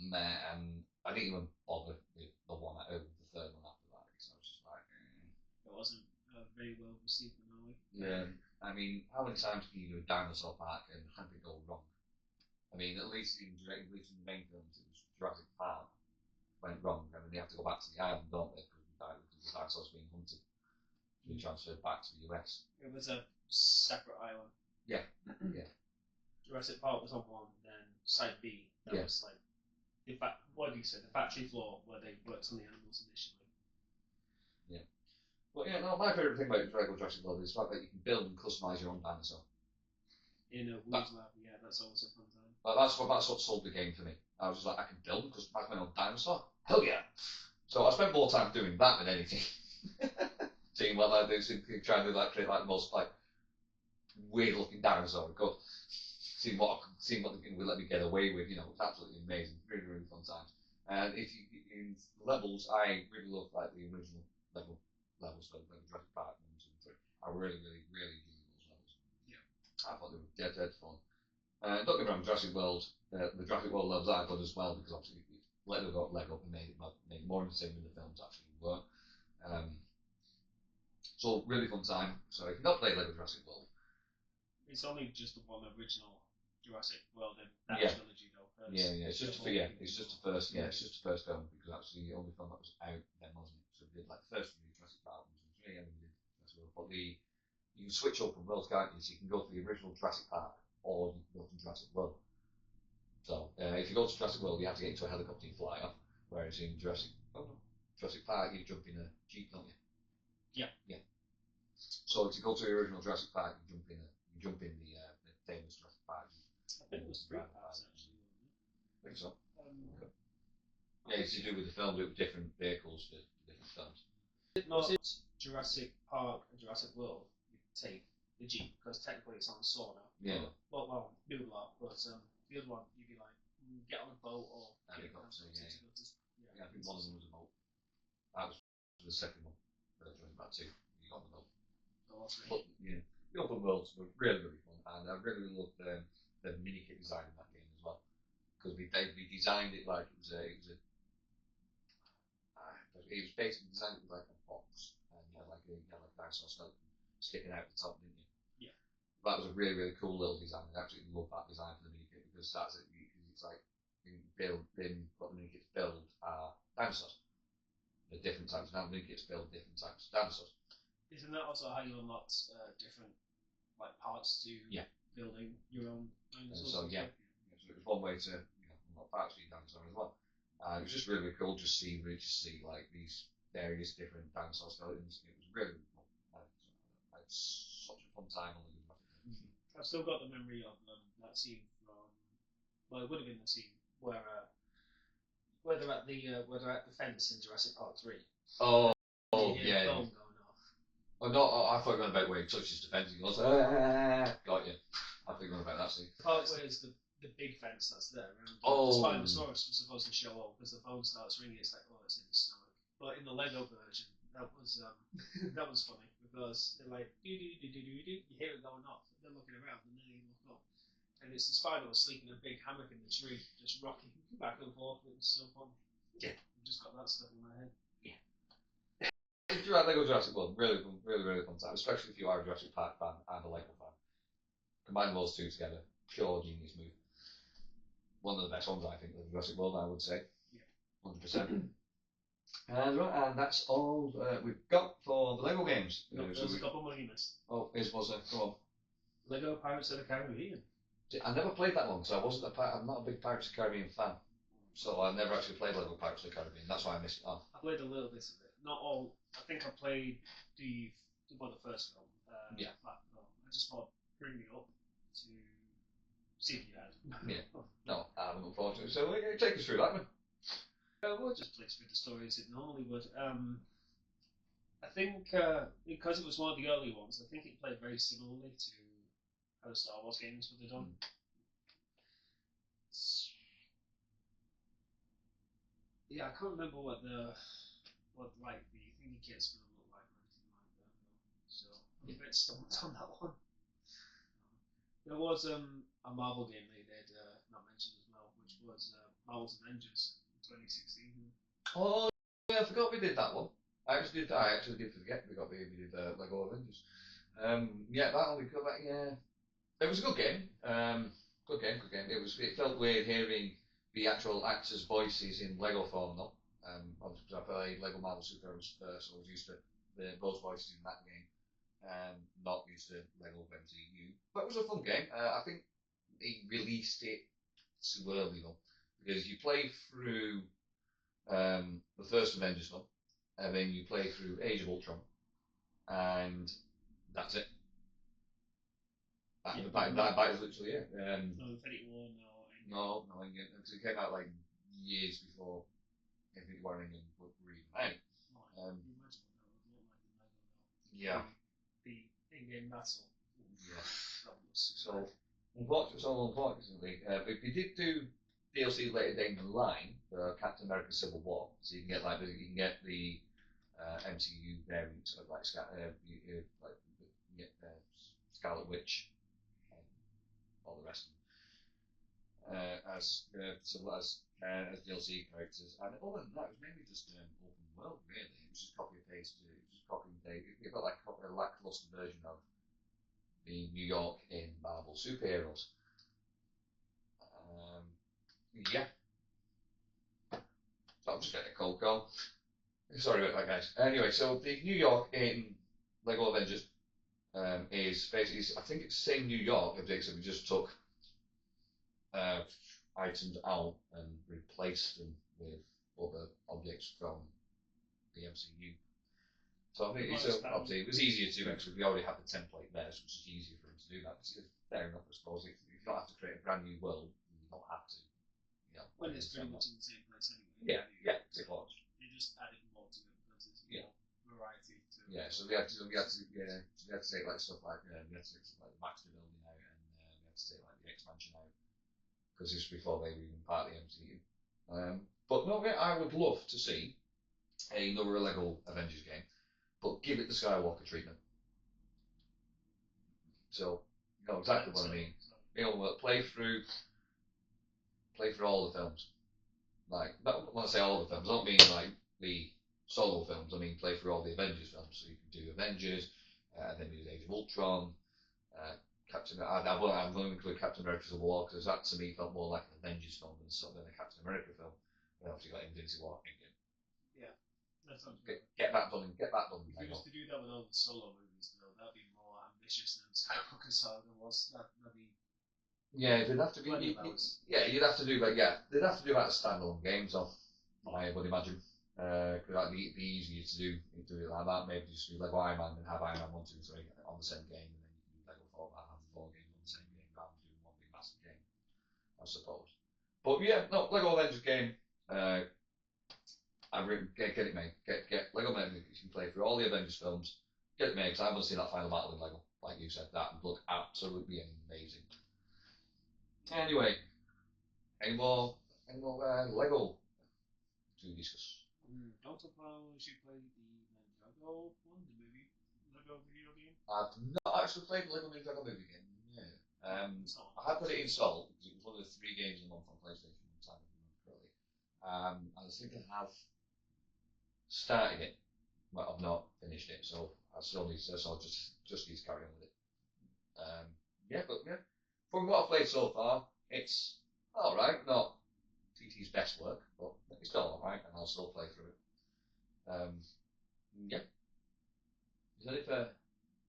meh, and I didn't even bother with the third one after that because I was just like, It wasn't very well received finale. Yeah. I mean, how many times can you do a dinosaur park and have it go wrong? I mean, at least in the main films, it was Jurassic Park went wrong, and then they have to go back to the island, don't they? Because the dinosaurs being hunted, being transferred back to the US. It was a separate island. Yeah. Jurassic Park was on one, then side B, that was like what do you say, the factory floor where they worked on the animals initially. Yeah. Well, yeah, no, my favourite thing about Lego Jurassic World is the fact that you can build and customise your own dinosaur. In a Wood's lab, yeah, that's always a fun time. That's what sold the game for me. I was just like, I can build and customise my own dinosaur? Hell yeah! So I spent more time doing that than anything. Seeing what I do, trying to create the most weird looking dinosaur I could. Seeing what they can let me get away with, it's absolutely amazing. Really, really fun times. And if you in levels, I really love the original levels, so like Jurassic Park 1, 2, and 3. I really, really, really enjoyed those levels. Yeah. I thought they were dead fun. Don't get me wrong, Jurassic World, the Jurassic World levels are good as well because obviously Lego got Lego and made it more interesting than the films actually were. So really fun time. So if you've not played Lego Jurassic World, it's only just the one original Jurassic World in that trilogy though. It's just the first film because that's the only film that was out then, wasn't it? So we did the first three Jurassic Park 1, 2, 3, and we did Jurassic World. But you can switch open worlds, can't you? So you can go to the original Jurassic Park or you can go to Jurassic World. So if you go to Jurassic World, you have to get into a helicopter and fly off. Whereas in Jurassic Park, you jump in a jeep, don't you? Yeah. So to go to the original Jurassic Park, you jump in the famous Jurassic Park. I think it was 3 parts actually. I think so. Yeah, it's to do with the film, with different vehicles for different films. Not Jurassic Park and Jurassic World. You take the jeep because technically it's on saw now. Yeah. Well, noodle up, but the other one you'd be like get on a boat or helicopter. Yeah, I think one of them was a boat. That was the second one. Jurassic Park 2. You got the boat. But the open worlds were really, really fun, and I really loved the mini kit design in that game as well, because we designed it like it was basically designed like a box, and you had like a dinosaur skeleton sticking out the top, didn't you? Yeah. That was a really, really cool little design. I absolutely love that design for the mini kit because that's it. It's like what the mini kits build are dinosaurs. The different types of mini kits build different types of dinosaurs. Isn't that also how you unlock different parts to building your own dinosaurs? So it was one way to unlock parts for your dinosaur as well. It was just really, really cool just see these various different dinosaur skeletons. It was really, really fun. I had such a fun time on the game. I've still got the memory of that scene from. Well, it would have been the scene where they're at the fence in Jurassic Park 3. Oh yeah. Going off. Oh no! I thought you were about where he touches the fence and goes, got you. I thought you were about that scene. The part where it's the big fence that's there. And the Spinosaurus was supposed to show up because the phone starts ringing. It's like, oh, it's in his stomach. But in the Lego version, that was that was funny because they're like, do. You hear it going off. They're looking around and then you look up, and it's the Spino sleeping in a big hammock in the tree, just rocking back and forth. It was so fun. Yeah. I just got that stuff in my head. Yeah. If you're at Lego Jurassic World, really fun, really, really fun time, especially if you are a Jurassic Park fan and a Lego fan. Combine those two together, pure genius move. One of the best ones, I think, of Jurassic World, I would say. Yeah. 100%. And that's all we've got for the Lego games. There's a couple more you missed. Oh, was there? Go on. Lego Pirates of the Caribbean. I never played that one because I'm not a big Pirates of the Caribbean fan. So I never actually played Lego Pirates of the Caribbean. That's why I missed it off. I played a little bit of it. Not all. I think I played the first film. I just thought bring me up to see if you had. Yeah. No, I haven't looked forward to it. So take us through that one. We'll just play through the story as it normally would. I think because it was one of the early ones, I think it played very similarly to how the Star Wars games would have done. Yeah, I can't remember what the thingy kit's gonna look like or anything like that though. So I'm a bit stumped on that one. There was a Marvel game they did not mentioned as well, which was Marvel's Avengers in 2016. Oh yeah, I forgot we did that one. I actually did forget we did Lego Avengers. Yeah, that one we got that. Yeah, it was a good game. Good game. It felt weird hearing the actual actors' voices in Lego form though. Obviously because I played Lego Marvel Super Heroes first, so I was used to those voices in that game. Not used to Lego MCU. But it was a fun game. I think he released it too early though, because you play through the first Avengers film, and then you play through Age of Ultron, and that's it. That is literally it. No Infinity War, no. No, because it came out like years before Infinity War and Endgame were even out. You imagine what that would look like in Lego now. Yeah. The in-game battle. Yeah. That would look super So, unfortunately, if you did do DLC later down the line for Captain America: Civil War, so you can get the MCU variant of like you get Scarlet Witch and all the rest of them as DLC characters. And other than that, it was mainly just open world. Really, it was just copy and paste. It was just copy and paste. It felt like a lackluster version of the New York in Marvel superheroes. Yeah. So I'm just getting a cold call. Sorry about that, guys. Anyway, so the New York in Lego Avengers is basically, I think it's the same New York, except we just took items out and replaced them with other objects from the MCU. So I think obviously it was easier to because we already had the template there, so it was just easier for him to do that. Fair enough, I suppose. If you don't have to create a brand new world, you don't have to. When it's pretty much in the same place anyway. Yeah, of course. You just added more to it because it's more variety to it. Yeah, so we had to take like stuff like we had to take stuff like the Baxter building out, and we had to take like the expansion out because this was before they were even part of the MCU. But no, I would love to see another Lego Avengers game, but give it the Skywalker treatment. So you know exactly what I mean. Play through all the films. Like, when I say all the films, I don't mean like the solo films. I mean play through all the Avengers films. So you can do Avengers, then you do Age of Ultron, I'm going to include Captain America: Civil War because that to me felt more like an Avengers film than a Captain America film. And obviously got Infinity War. Yeah, that's get that done. Get that done. If you was to do that with all the solo movies, though, that'd be more ambitious than Skywalker Saga was. That'd be. Yeah, they'd have to be. You'd have to do that. Yeah, they'd have to do that as standalone games, I would imagine. Because that'd be easier to do it like that. Maybe just do Lego Iron Man and have Iron Man 1, 2, 3 on the same game, and then you can do Lego 4 and have the 4 games on the same game rather than doing one big massive game, I suppose. But yeah, no, Lego Avengers game. I've written get it made. Get Lego made. You can play through all the Avengers films. Get it made because I want to see that final battle in Lego. Like you said, that would look absolutely amazing. Anyway, any more Lego to discuss? Don't suppose you played the Ninjago one, the movie, Lego video game? I've not actually played the Lego Ninjago movie game. No. I have got it installed because it was one of the 3 games a month on PlayStation at the time, if I remember correctly. I think I have started it, but I've not finished it, so I still need to. So I'll just need to carry on with it. From what I've played so far, it's all right. Not TT's best work, but it's still all right, and I'll still play through it. Is that it for?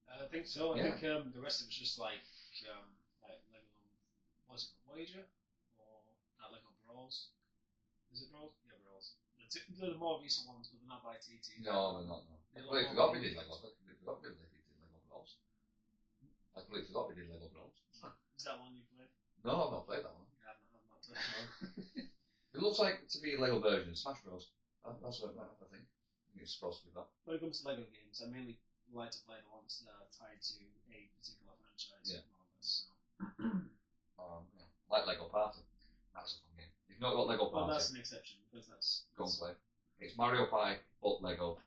I think so. I think the rest of it's just like Lego. Was it Voyager or not Lego Brawls? Is it Brawls? Yeah, Brawls. They're the more recent ones, but they're not by TT. No, they're not. No. I completely forgot we did Lego. Brawls. I completely forgot we did Lego Brawls. Is that one you played? No, I've not played that one. Yeah, I've not played. It looks like to be a Lego version of Smash Bros. That's what I think. It's supposed to be that. When it comes to Lego games, I mainly like to play the ones that are tied to a particular franchise. Yeah. More or less, so. Like Lego Party. That's a fun game. If you've not got Lego Party, well, that's an exception because that's. Go and play. It's Mario Party, but Lego,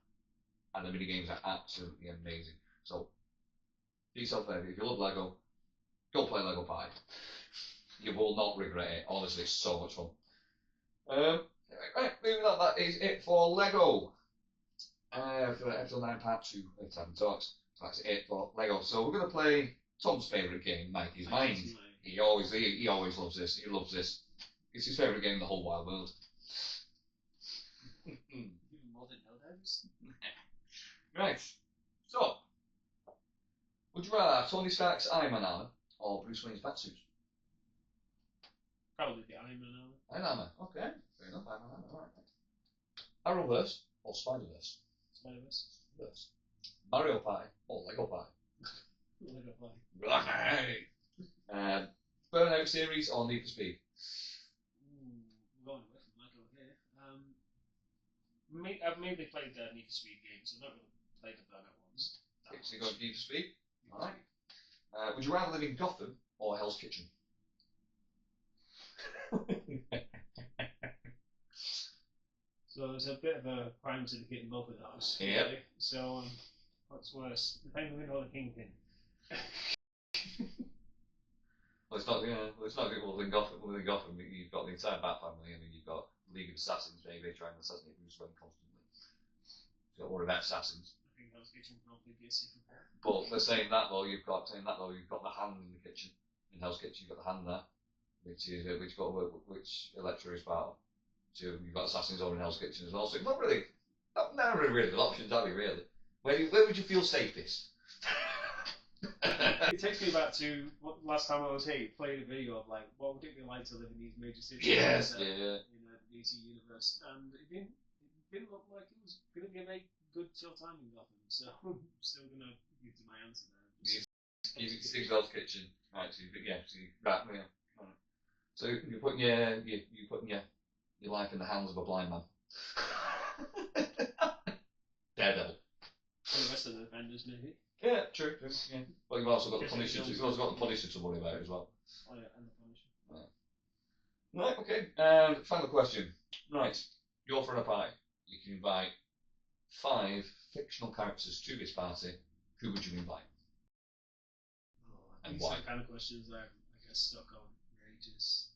and the mini games are absolutely amazing. So, do yourself a favour. If you love Lego, go play Lego Party. You will not regret it. Honestly, it's so much fun. Right, moving on. That is it for Lego. For episode 9, part 2 of Tavern Talks. So that's it for Lego. So we're going to play Tom's favourite game, Mikey's Mind. He always loves this. He loves this. It's his favourite game in the whole wide world. Even more than Helldivers? Right. So, would you rather have Tony Stark's Iron Man armor or Bruce Wayne's Batsuit? Probably the Iron Man armor. Iron Man. Okay, fair enough. Iron Man. All right. Arrowverse or Spider-Verse? Spider-Verse. Verse. Mario Party or Lego Party? Lego Party. Right. Burnout series or Need for Speed? We're going away from Lego here. I've mainly played the Need for Speed games. I've not really played the Burnout ones. So you got Need for Speed. All right. Would you rather live in Gotham or Hell's Kitchen? So there's a bit of a crime syndicate in both of those. Yeah. Really. So what's worse? Depending on the Kingpin. Well, it's not. Well, it's not. Well, in Gotham, you've got the entire Bat family, and then you've got League of Assassins, maybe trying to assassinate Bruce Wayne constantly. So you've got worry about assassins. I think Hell's Kitchen probably be a safer bet. But they're saying that though, you've got the hand in the kitchen. In Hell's Kitchen, you've got the hand there, which Electra is part of. So you've got assassins over in Hell's Kitchen as well. So it's not really good options, are we really? Where would you feel safest? It takes me back to last time I was here, played a video of like, what would it be like to live in these major cities? Yes, in the DC universe, and it didn't look like it was going to be a very good chill time in Gotham. So I'm still going to give to my answer there. You think Hell's Kitchen, right? So So you're putting your life in the hands of a blind man. Daredevil. And the rest of the defenders, maybe. Yeah, true. Yeah. Well, you've also got the Punisher. You've also got the Punisher to worry about as well. Oh yeah, and the Punisher. Right. Okay. Final question. Right. You're throwing a party. You can invite 5 fictional characters to this party. Who would you invite? And And these why? are the kind of questions I get stuck on for ages.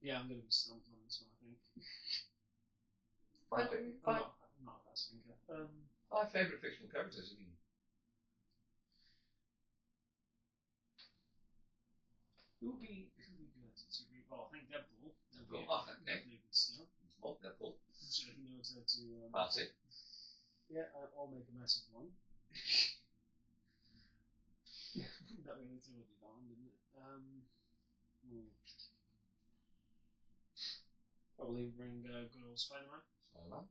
Yeah, I'm going to be stumped on this one, I think. I'm not a fast thinker. 5 favourite fictional characters. I mean, who would be good to read? Well, I think Deadpool. Deadpool, okay. Definitely good stuff. Small Deadpool. I'm sure he knows how to. Party. Yeah, or make a mess of one. That really threw me down, didn't it? Probably bring good old Spider-Man. Spider-Man.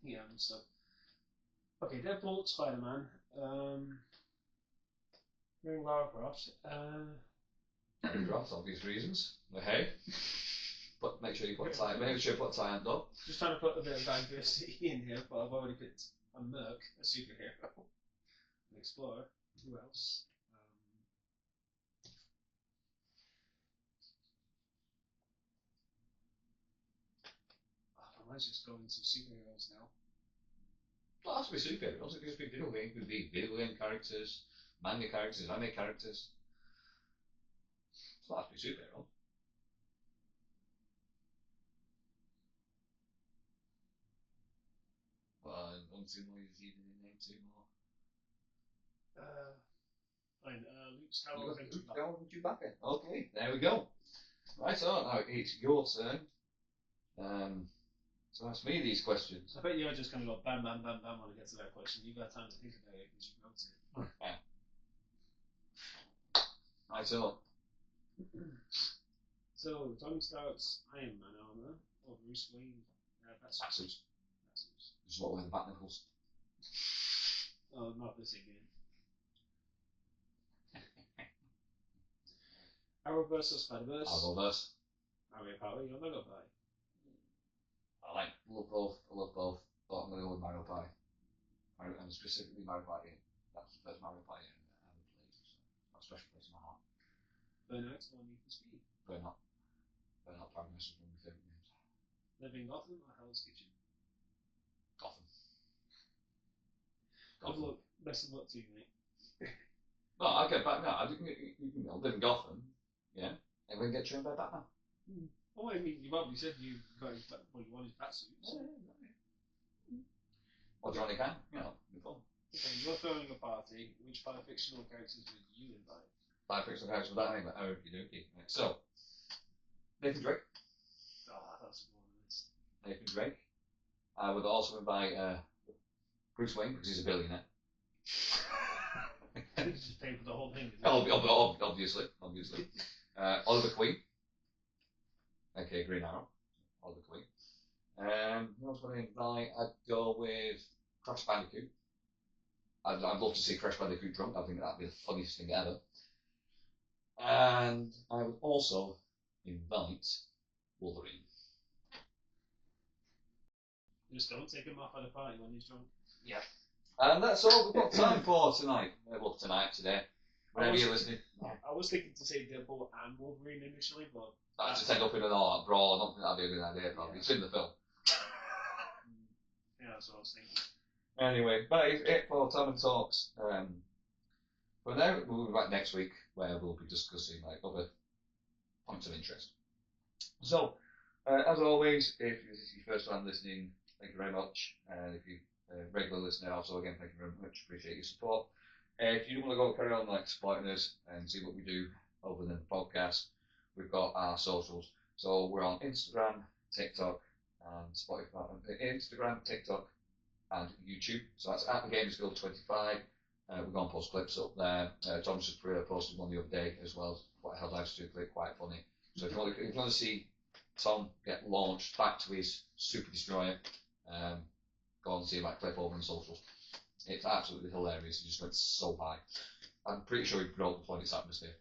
Yeah, I'm stuck. Okay, Deadpool, Spider-Man. Bring Lara Croft. Lara Croft, obvious reasons. The hay. But make sure you put a tie. Make sure you put a tie on top. Just trying to put a bit of diversity in here, but I've already picked a merc, a superhero, an explorer. Who else? I might just go into superheroes now. Well, it has to be superheroes. It could be video game characters, manga characters, anime characters. So it has to be superheroes. Well, obviously, more is even in name 2 more. Fine, Luke Skywalker and Chewbacca. Okay, there we go. Right, so now it's your turn. To ask me these questions. I bet you're just going to go bam, bam, bam, bam when it gets to that question. You've got time to think about it because you wrote it. Yeah. Right, so. So, Tony Stark's Iron Man armor or Bruce Wayne Batsuit. This is what we're the bat nipples. Oh, not this again. Arrowverse or Spider-Verse? Arrowverse. Mario Party or Lego Party? I love both, but I'm going to go with Mario Party. And specifically Mario Party. That's the first Mario Party I ever played, so that's a special place in my heart. Burnout or Need for Speed? Burnout Paradise is one of my favourite games. Living Gotham or Hell's Kitchen? Gotham. Good luck. Best of luck to you, mate. No, I'll get back now. I live in Gotham, yeah, and then get trained by Batman. Oh, I mean, you've obviously said you got his, well, you want his batsuits. Or Johnny Can, be fun. Okay, you're throwing a party. Which 5 fictional characters would you invite? 5 fictional characters with that name, okie dokie. Right, so, Nathan Drake. Oh, that's one of this. anything to drink. I would also invite Bruce Wayne because he's a billionaire. I think he's just paying for the whole thing. Obviously. Oliver Queen, aka Green Arrow. Oliver Queen. Who else would I invite? I'd go with Crash Bandicoot. I'd love to see Crash Bandicoot drunk. I think that'd be the funniest thing ever. And I would also invite Wolverine. Just don't take him off at a party when he's drunk. Yeah. And that's all we've got time for tonight. Well, today. Whenever you're listening. I was thinking to say Deadpool and Wolverine initially, but... That just end up in an all-out brawl. I don't think that'd be a good idea, probably. It's in the film. Yeah, that's what I was thinking. Anyway, that is it for Tavern Talks. For now, we'll be back next week where we'll be discussing other points of interest. So, as always, if this is your first time listening, thank you very much. And if you're a regular listener, also again, thank you very much. Appreciate your support. If you want to go carry on supporting us and see what we do other than the podcast, we've got our socials. So we're on Instagram, TikTok, and Spotify. Instagram, TikTok, and YouTube. So that's at the Gamers Guild 25. We're going to post clips up there. Thomas just posted one the other day as well. Quite a hell live to clip, quite funny. So if you want to see Tom get launched back to his Super Destroyer, go and see that clip over on socials. It's absolutely hilarious. He just went so high. I'm pretty sure he broke the planet's atmosphere.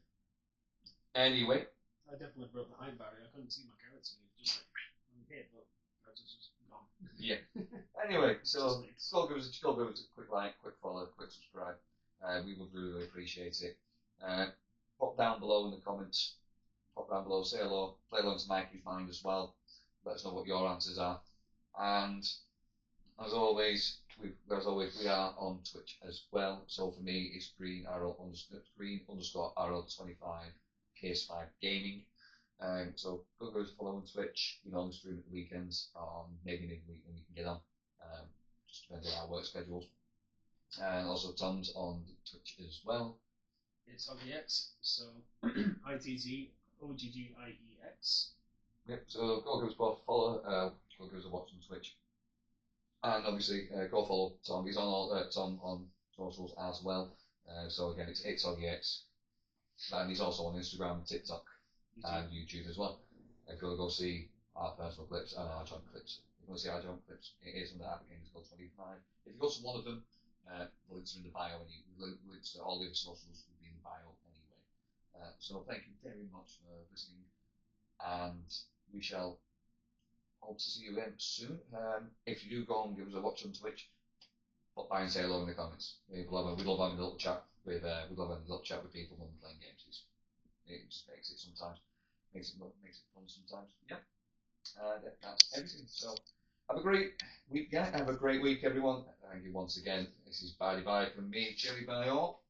Anyway. I definitely broke the height barrier. I couldn't see my character. Just hit, but I was just gone. Yeah. Anyway, so go give us a quick like, quick follow, quick subscribe. We would really appreciate it. Pop down below in the comments. Pop down below, say hello. Play along to Mikey's mind as well. Let us know what your answers are. And as always, we are on Twitch as well. So for me, it's green underscore arrow 25 case 5 gaming. So go to follow on Twitch. We normally stream at the weekends, maybe midweek when we can get on. Just depends on our work schedules. And also Tom's on Twitch as well. It's OGX, so ITZOGGIEX. Yep, so go give us both a follow, go give us a watch on Twitch. And obviously, go follow Tom. He's on all Tom on socials as well. So again, it's OGX. And he's also on Instagram, TikTok, and YouTube as well. If you want to go see our personal clips and our joint clips, if you want to see our joint clips, it is on the App Games Gold 25. If you go to one of them, the links are in the bio, and links to all the other socials will be in the bio anyway. So thank you very much for listening, and we shall hope to see you again soon. If you do go and give us a watch on Twitch, pop by and say hello in the comments. We love having a little chat with people when we're playing games. It just makes it fun sometimes. Yeah. That's everything. So have a great week, everyone. Thank you once again. This is bye from me, Chili Bye all.